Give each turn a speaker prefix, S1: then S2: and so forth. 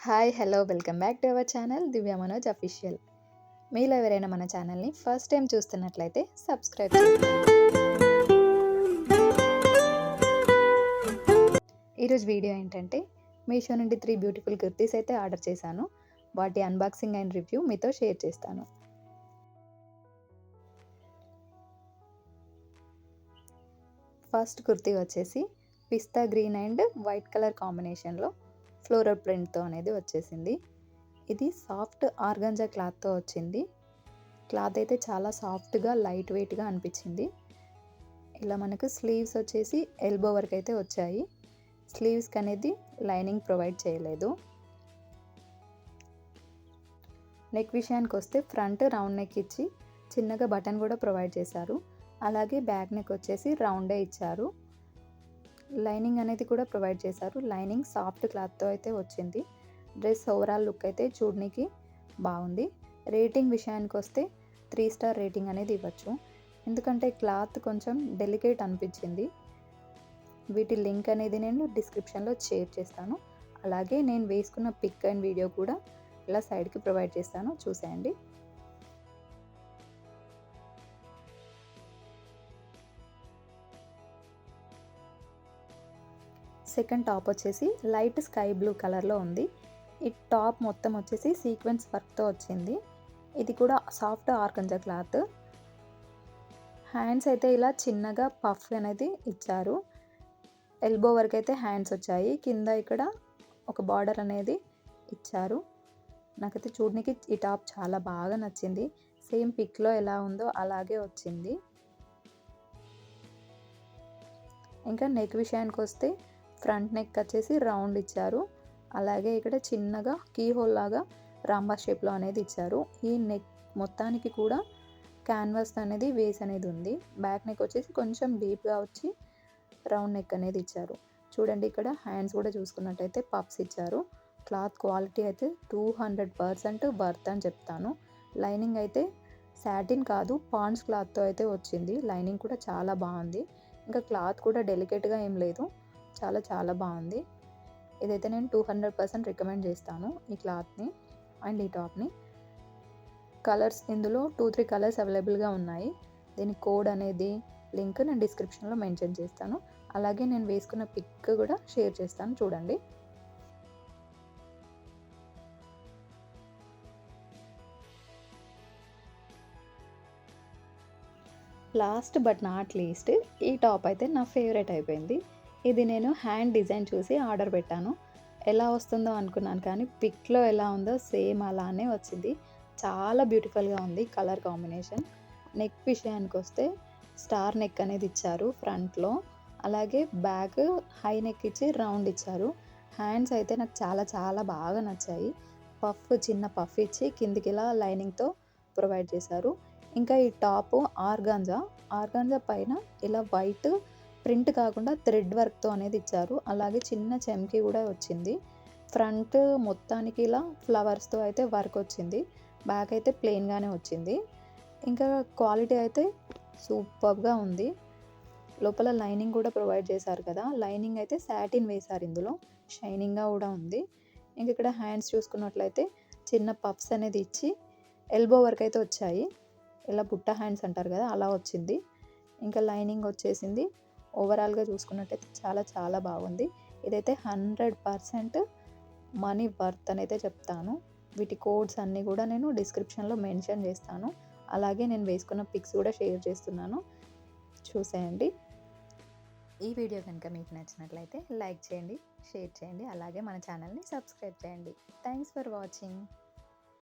S1: Hi hello welcome back to our channel Divya Manoj official. మీలో ఎవరైనా మన ఛానల్ని ఫస్ట్ టైం చూస్తున్నట్లయితే సబ్స్క్రైబ్ చేయండి. ఈరోజు వీడియో ఏంటంటే మీషో నుండి 3 బ్యూటిఫుల్ కుర్తీస్ అయితే ఆర్డర్ చేశాను. వాటి అన్బాక్సింగ్ అండ్ రివ్యూ మీతో షేర్ చేస్తాను. ఫస్ట్ కుర్తీ వచ్చేసి పిస్తా గ్రీన్ అండ్ వైట్ కలర్ కాంబినేషన్లో ఫ్లోరల్ ప్రింట్తో అనేది వచ్చేసింది. ఇది సాఫ్ట్ ఆర్గంజా క్లాత్తో వచ్చింది. క్లాత్ అయితే చాలా సాఫ్ట్గా లైట్ వెయిట్గా అనిపించింది. ఇలా మనకు స్లీవ్స్ వచ్చేసి ఎల్బో వరకు అయితే వచ్చాయి. స్లీవ్స్కి అనేది లైనింగ్ ప్రొవైడ్ చేయలేదు. నెక్ విషయానికి వస్తే ఫ్రంట్ రౌండ్ నెక్ ఇచ్చి చిన్నగా బటన్ కూడా ప్రొవైడ్ చేశారు. అలాగే బ్యాక్ నెక్ వచ్చేసి రౌండే ఇచ్చారు. లైనింగ్ అనేది కూడా ప్రొవైడ్ చేశారు. లైనింగ్ సాఫ్ట్ క్లాత్తో అయితే వచ్చింది. డ్రెస్ ఓవరాల్ లుక్ అయితే చూడడానికి బాగుంది. రేటింగ్ విషయానికి వస్తే 3 స్టార్ రేటింగ్ అనేది ఇవ్వచ్చు. ఎందుకంటే క్లాత్ కొంచెం డెలికేట్ అనిపించింది. వీటి లింక్ అనేది నేను డిస్క్రిప్షన్లో షేర్ చేస్తాను. అలాగే నేను వేసుకున్న పిక్ అండ్ వీడియో కూడా ఇలా సైడ్కి ప్రొవైడ్ చేస్తాను, చూసేయండి. సెకండ్ టాప్ వచ్చేసి లైట్ స్కై బ్లూ కలర్లో ఉంది. ఈ టాప్ మొత్తం వచ్చేసి సీక్వెన్స్ వర్క్తో వచ్చింది. ఇది కూడా సాఫ్ట్ ఆర్గంజా క్లాత్. హ్యాండ్స్ అయితే ఇలా చిన్నగా పఫ్ అనేది ఇచ్చారు. ఎల్బో వరకు అయితే హ్యాండ్స్ వచ్చాయి. కింద ఇక్కడ ఒక బార్డర్ అనేది ఇచ్చారు. నాకైతే చూడడానికి ఈ టాప్ చాలా బాగా నచ్చింది. సేమ్ పిక్లో ఎలా ఉందో అలాగే వచ్చింది. ఇంకా నెక్ విషయానికి వస్తే ఫ్రంట్ నెక్ వచ్చేసి రౌండ్ ఇచ్చారు. అలాగే ఇక్కడ చిన్నగా కీ హోల్ లాగా రాంబా షేప్లో అనేది ఇచ్చారు. ఈ నెక్ మొత్తానికి కూడా క్యాన్వాస్ అనేది వేస్ అనేది ఉంది. బ్యాక్ నెక్ వచ్చేసి కొంచెం డీప్గా వచ్చి రౌండ్ నెక్ అనేది ఇచ్చారు. చూడండి, ఇక్కడ హ్యాండ్స్ కూడా చూసుకున్నట్టయితే పఫ్స్ ఇచ్చారు. క్లాత్ క్వాలిటీ అయితే 200% వర్త్ అని చెప్తాను. లైనింగ్ అయితే సాటిన్ కాదు, పాండ్స్ క్లాత్తో అయితే వచ్చింది. లైనింగ్ కూడా చాలా బాగుంది. ఇంకా క్లాత్ కూడా డెలికేట్గా ఏం లేదు, చాలా చాలా బాగుంది. ఇదైతే నేను 200% రికమెండ్ చేస్తాను ఈ క్లాత్ని అండ్ ఈ టాప్ని. కలర్స్ ఇందులో 2-3 కలర్స్ అవైలబుల్గా ఉన్నాయి. దీని కోడ్ అనేది లింక్ నేను డిస్క్రిప్షన్లో మెన్షన్ చేస్తాను. అలాగే నేను వేసుకున్న పిక్ కూడా షేర్ చేస్తాను, చూడండి. లాస్ట్ బట్ నాట్ లీస్ట్ ఈ టాప్ అయితే నా ఫేవరెట్ అయిపోయింది. ఇది నేను హ్యాండ్ డిజైన్ చూసి ఆర్డర్ పెట్టాను. ఎలా వస్తుందో అనుకున్నాను, కానీ పిక్లో ఎలా ఉందో సేమ్ అలానే వచ్చింది. చాలా బ్యూటిఫుల్గా ఉంది కలర్ కాంబినేషన్. నెక్ విషయానికి వస్తే స్టార్ నెక్ అనేది ఇచ్చారు ఫ్రంట్లో. అలాగే బ్యాక్ హై నెక్ ఇచ్చి రౌండ్ ఇచ్చారు. హ్యాండ్స్ అయితే నాకు చాలా చాలా బాగా నచ్చాయి. చిన్న పఫ్ ఇచ్చి కిందికి ఇలా లైనింగ్తో ప్రొవైడ్ చేశారు. ఇంకా ఈ టాప్ ఆర్గాంజా పైన ఇలా వైట్ ప్రింట్ కాకుండా థ్రెడ్ వర్క్తో అనేది ఇచ్చారు. అలాగే చిన్న చెమ్కి కూడా వచ్చింది. ఫ్రంట్ మొత్తానికి ఇలా ఫ్లవర్స్తో అయితే వర్క్ వచ్చింది. బ్యాక్ అయితే ప్లెయిన్గానే వచ్చింది. ఇంకా క్వాలిటీ అయితే సూపర్గా ఉంది. లోపల లైనింగ్ కూడా ప్రొవైడ్ చేశారు కదా, లైనింగ్ అయితే సాటిన్ వేశారు. ఇందులో షైనింగ్గా కూడా ఉంది. ఇంక ఇక్కడ హ్యాండ్స్ చూసుకున్నట్లయితే చిన్న పఫ్స్ అనేది ఇచ్చి ఎల్బో వరకు అయితే వచ్చాయి. ఇలా బుట్ట హ్యాండ్స్ అంటారు కదా, అలా వచ్చింది. ఇంకా లైనింగ్ వచ్చేసింది. ఓవరాల్గా చూసుకున్నట్టయితే చాలా చాలా బాగుంది. ఇదైతే 100% మనీ వర్త్ అని అయితే చెప్తాను. వీటి కోడ్స్ అన్నీ కూడా నేను డిస్క్రిప్షన్లో మెన్షన్ చేస్తాను. అలాగే నేను వేసుకున్న పిక్స్ కూడా షేర్ చేస్తున్నాను, చూసేయండి. ఈ వీడియో కనుక మీకు నచ్చినట్లయితే లైక్ చేయండి, షేర్ చేయండి. అలాగే మన ఛానల్ని సబ్స్క్రైబ్ చేయండి. Thanks for watching.